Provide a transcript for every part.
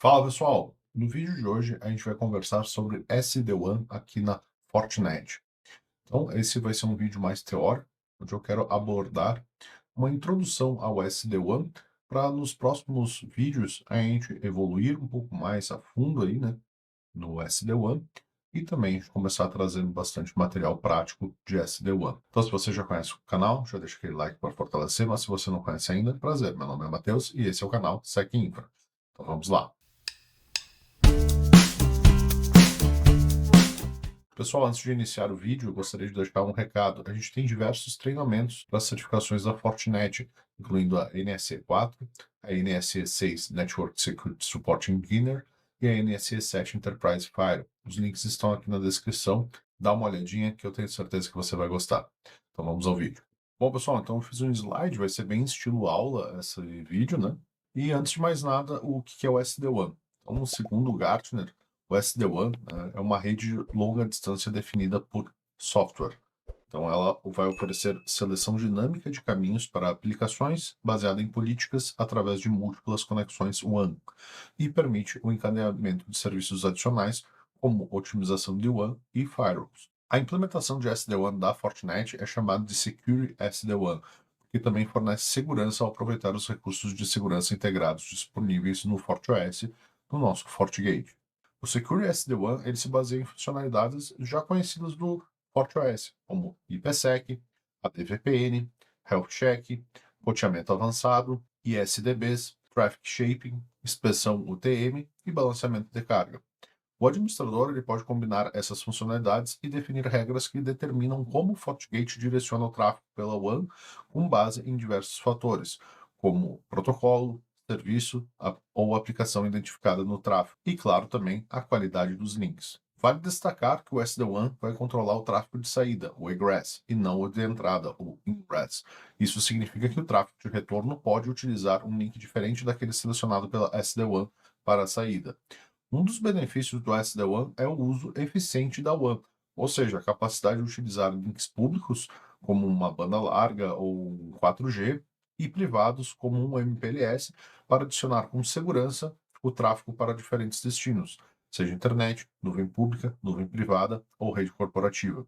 Fala pessoal, no vídeo de hoje a gente vai conversar sobre SD-WAN aqui na Fortinet. Então esse vai ser um vídeo mais teórico, onde eu quero abordar uma introdução ao SD-WAN para nos próximos vídeos a gente evoluir um pouco mais a fundo aí, né, no SD-WAN e também a gente começar trazendo bastante material prático de SD-WAN. Então se você já conhece o canal, já deixa aquele like para fortalecer, mas se você não conhece ainda, prazer, meu nome é Matheus e esse é o canal Sec Infra. Então vamos lá. Pessoal, antes de iniciar o vídeo, eu gostaria de deixar um recado. A gente tem diversos treinamentos para certificações da Fortinet, incluindo a NSE 4, a NSE 6 Network Security Supporting Beginner e a NSE 7 Enterprise Fire. Os links estão aqui na descrição. Dá uma olhadinha que eu tenho certeza que você vai gostar. Então vamos ao vídeo. Bom, pessoal, então eu fiz um slide, vai ser bem estilo aula esse vídeo, né? E antes de mais nada, o que é o SD-WAN? Então, segundo o Gartner, o SD-WAN, né, é uma rede de longa distância definida por software. Então, ela vai oferecer seleção dinâmica de caminhos para aplicações baseada em políticas através de múltiplas conexões WAN e permite o encadeamento de serviços adicionais, como otimização de WAN e firewalls. A implementação de SD-WAN da Fortinet é chamada de Secure SD-WAN, que também fornece segurança ao aproveitar os recursos de segurança integrados disponíveis no FortiOS, no nosso FortiGate. O Secure SD-WAN ele se baseia em funcionalidades já conhecidas do FortiOS, como IPsec, ADVPN, Health Check, roteamento avançado, ISDBs, Traffic Shaping, inspeção UTM e balanceamento de carga. O administrador ele pode combinar essas funcionalidades e definir regras que determinam como o FortiGate direciona o tráfego pela WAN com base em diversos fatores, como protocolo, serviço ou aplicação identificada no tráfego, e claro também a qualidade dos links. Vale destacar que o SD-WAN vai controlar o tráfego de saída, o egress, e não o de entrada, o ingress. Isso significa que o tráfego de retorno pode utilizar um link diferente daquele selecionado pela SD-WAN para a saída. Um dos benefícios do SD-WAN é o uso eficiente da WAN, ou seja, a capacidade de utilizar links públicos, como uma banda larga ou um 4G, e privados, como um MPLS, para adicionar com segurança o tráfego para diferentes destinos, seja internet, nuvem pública, nuvem privada ou rede corporativa.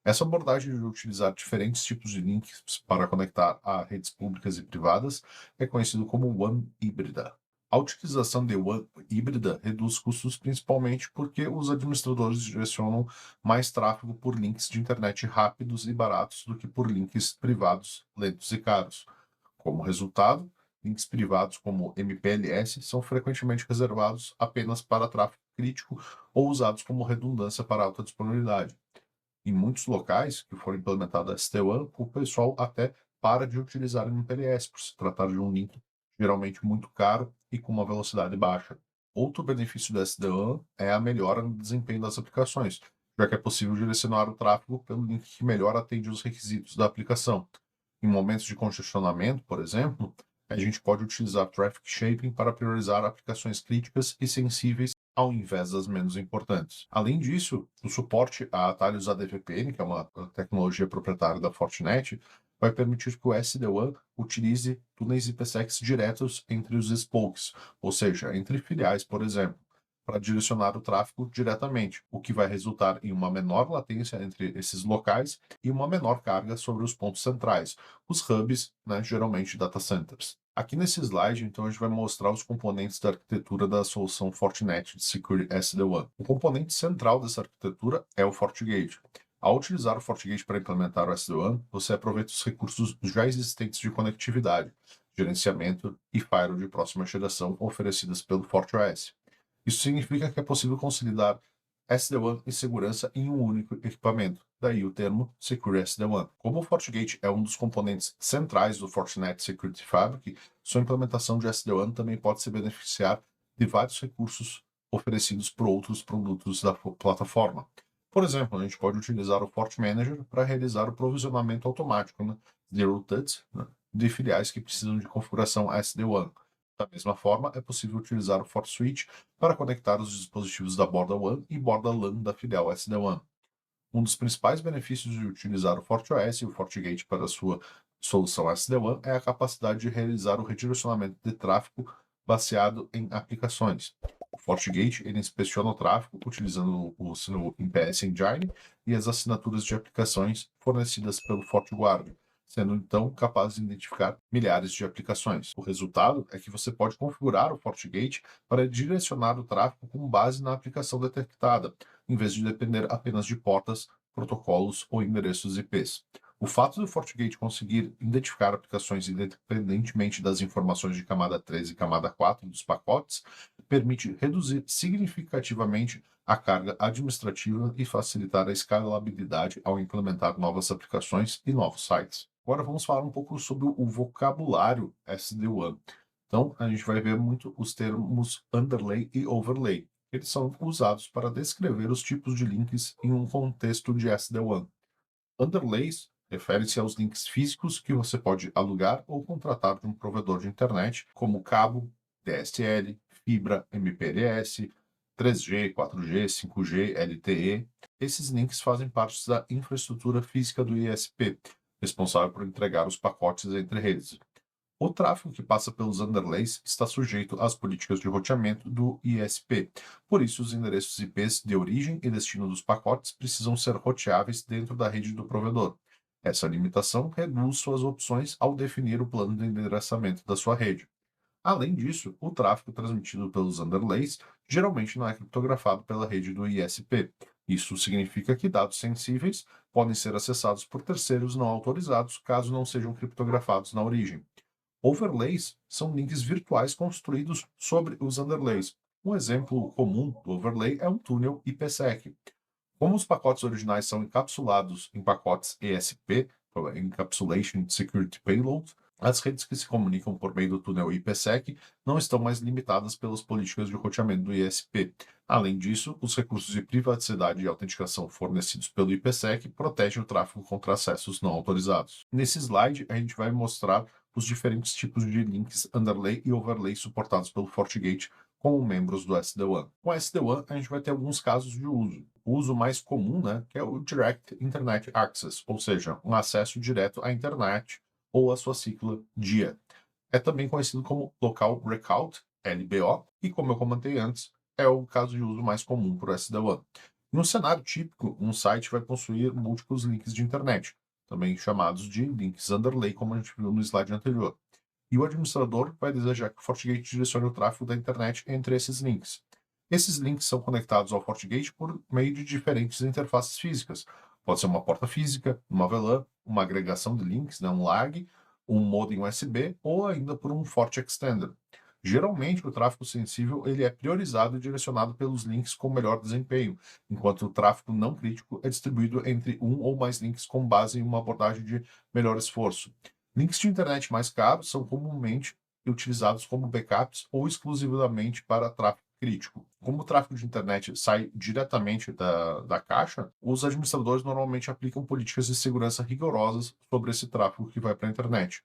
Essa abordagem de utilizar diferentes tipos de links para conectar a redes públicas e privadas é conhecido como WAN híbrida. A utilização de WAN híbrida reduz custos principalmente porque os administradores direcionam mais tráfego por links de internet rápidos e baratos do que por links privados lentos e caros. Como resultado, links privados como MPLS são frequentemente reservados apenas para tráfego crítico ou usados como redundância para alta disponibilidade. Em muitos locais que foram implementada a SD-WAN, o pessoal até para de utilizar o MPLS, por se tratar de um link geralmente muito caro e com uma velocidade baixa. Outro benefício da SD-WAN é a melhora no desempenho das aplicações, já que é possível direcionar o tráfego pelo link que melhor atende os requisitos da aplicação. Em momentos de congestionamento, por exemplo, a gente pode utilizar Traffic Shaping para priorizar aplicações críticas e sensíveis ao invés das menos importantes. Além disso, o suporte a atalhos ADVPN, que é uma tecnologia proprietária da Fortinet, vai permitir que o SD-WAN utilize túneis IPsec diretos entre os spokes, ou seja, entre filiais, por exemplo, para direcionar o tráfego diretamente, o que vai resultar em uma menor latência entre esses locais e uma menor carga sobre os pontos centrais, os hubs, né, geralmente data centers. Aqui nesse slide, então, a gente vai mostrar os componentes da arquitetura da solução Fortinet de Secure SD-WAN. O componente central dessa arquitetura é o FortiGate. Ao utilizar o FortiGate para implementar o SD-WAN, você aproveita os recursos já existentes de conectividade, gerenciamento e firewall de próxima geração oferecidas pelo FortiOS. Isso significa que é possível consolidar SD-WAN e segurança em um único equipamento, daí o termo Secure SD-WAN. Como o FortiGate é um dos componentes centrais do Fortinet Security Fabric, sua implementação de SD-WAN também pode se beneficiar de vários recursos oferecidos por outros produtos da plataforma. Por exemplo, a gente pode utilizar o FortiManager para realizar o provisionamento automático, né, Zero Touch, né, de filiais que precisam de configuração SD-WAN. Da mesma forma, é possível utilizar o FortiSwitch para conectar os dispositivos da borda WAN e borda LAN da filial SD-WAN. Um dos principais benefícios de utilizar o FortiOS e o FortiGate para a sua solução SD-WAN é a capacidade de realizar o redirecionamento de tráfego baseado em aplicações. FortiGate ele inspeciona o tráfego utilizando o seu IPS Engine e as assinaturas de aplicações fornecidas pelo FortiGuard, sendo então capaz de identificar milhares de aplicações. O resultado é que você pode configurar o FortiGate para direcionar o tráfego com base na aplicação detectada, em vez de depender apenas de portas, protocolos ou endereços IPs. O fato do FortiGate conseguir identificar aplicações independentemente das informações de camada 3 e camada 4 dos pacotes permite reduzir significativamente a carga administrativa e facilitar a escalabilidade ao implementar novas aplicações e novos sites. Agora vamos falar um pouco sobre o vocabulário SD-WAN. Então, a gente vai ver muito os termos underlay e overlay. Eles são usados para descrever os tipos de links em um contexto de SD-WAN. Underlays refere-se aos links físicos que você pode alugar ou contratar de um provedor de internet, como cabo, DSL, fibra, MPLS, 3G, 4G, 5G, LTE. Esses links fazem parte da infraestrutura física do ISP, responsável por entregar os pacotes entre redes. O tráfego que passa pelos underlays está sujeito às políticas de roteamento do ISP. Por isso, os endereços IPs de origem e destino dos pacotes precisam ser roteáveis dentro da rede do provedor. Essa limitação reduz suas opções ao definir o plano de endereçamento da sua rede. Além disso, o tráfego transmitido pelos underlays geralmente não é criptografado pela rede do ISP. Isso significa que dados sensíveis podem ser acessados por terceiros não autorizados caso não sejam criptografados na origem. Overlays são links virtuais construídos sobre os underlays. Um exemplo comum do overlay é um túnel IPsec. Como os pacotes originais são encapsulados em pacotes ESP, Encapsulation Security Payload, as redes que se comunicam por meio do túnel IPsec não estão mais limitadas pelas políticas de roteamento do ISP. Além disso, os recursos de privacidade e autenticação fornecidos pelo IPsec protegem o tráfego contra acessos não autorizados. Nesse slide, a gente vai mostrar os diferentes tipos de links underlay e overlay suportados pelo FortiGate como membros do SD-WAN. Com SD-WAN, a gente vai ter alguns casos de uso. O uso mais comum, que é o Direct Internet Access, ou seja, um acesso direto à internet ou a sua sigla DIA. É também conhecido como Local Breakout, LBO, e como eu comentei antes, é o caso de uso mais comum para o SD-WAN. Em um cenário típico, um site vai possuir múltiplos links de internet, também chamados de links underlay, como a gente viu no slide anterior. E o administrador vai desejar que o FortiGate direcione o tráfego da internet entre esses links. Esses links são conectados ao FortiGate por meio de diferentes interfaces físicas. Pode ser uma porta física, uma VLAN, uma agregação de links, um lag, um modem USB ou ainda por um Fort Extender. Geralmente, o tráfego sensível ele é priorizado e direcionado pelos links com melhor desempenho, enquanto o tráfego não crítico é distribuído entre um ou mais links com base em uma abordagem de melhor esforço. Links de internet mais caros são comumente utilizados como backups ou exclusivamente para tráfego crítico. Como o tráfego de internet sai diretamente da caixa, os administradores normalmente aplicam políticas de segurança rigorosas sobre esse tráfego que vai para a internet.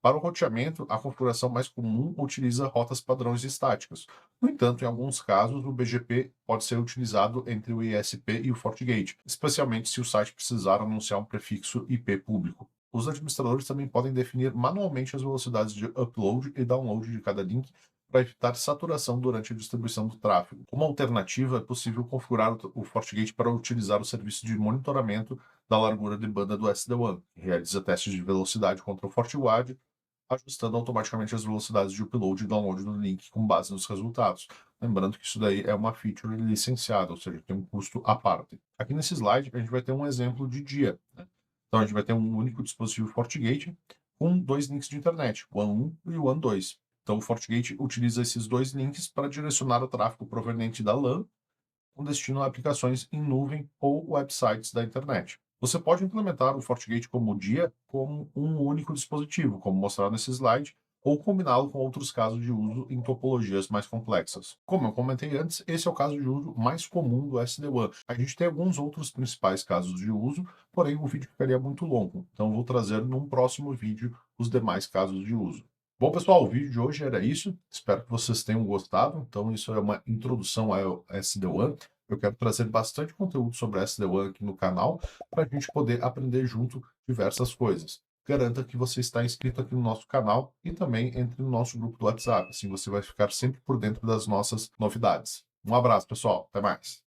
Para o roteamento, a configuração mais comum utiliza rotas padrões estáticas. No entanto, em alguns casos, o BGP pode ser utilizado entre o ISP e o FortiGate, especialmente se o site precisar anunciar um prefixo IP público. Os administradores também podem definir manualmente as velocidades de upload e download de cada link para evitar saturação durante a distribuição do tráfego. Como alternativa, é possível configurar o FortiGate para utilizar o serviço de monitoramento da largura de banda do SD-WAN, que realiza testes de velocidade contra o FortiWide, ajustando automaticamente as velocidades de upload e download do link com base nos resultados. Lembrando que isso daí é uma feature licenciada, ou seja, tem um custo à parte. Aqui nesse slide, a gente vai ter um exemplo de dia. Então, a gente vai ter um único dispositivo FortiGate com dois links de internet, o WAN 1 e o WAN 2. Então, o FortiGate utiliza esses dois links para direcionar o tráfego proveniente da LAN com destino a aplicações em nuvem ou websites da internet. Você pode implementar o FortiGate como dia como um único dispositivo, como mostrado nesse slide, ou combiná-lo com outros casos de uso em topologias mais complexas. Como eu comentei antes, esse é o caso de uso mais comum do SD-WAN. A gente tem alguns outros principais casos de uso, porém o vídeo ficaria muito longo, então vou trazer num próximo vídeo os demais casos de uso. Bom, pessoal, o vídeo de hoje era isso. Espero que vocês tenham gostado. Então, isso é uma introdução ao SD-WAN. Eu quero trazer bastante conteúdo sobre SD-WAN aqui no canal para a gente poder aprender junto diversas coisas. garanta que você está inscrito aqui no nosso canal e também entre no nosso grupo do WhatsApp. Assim você vai ficar sempre por dentro das nossas novidades. Um abraço, pessoal. Até mais.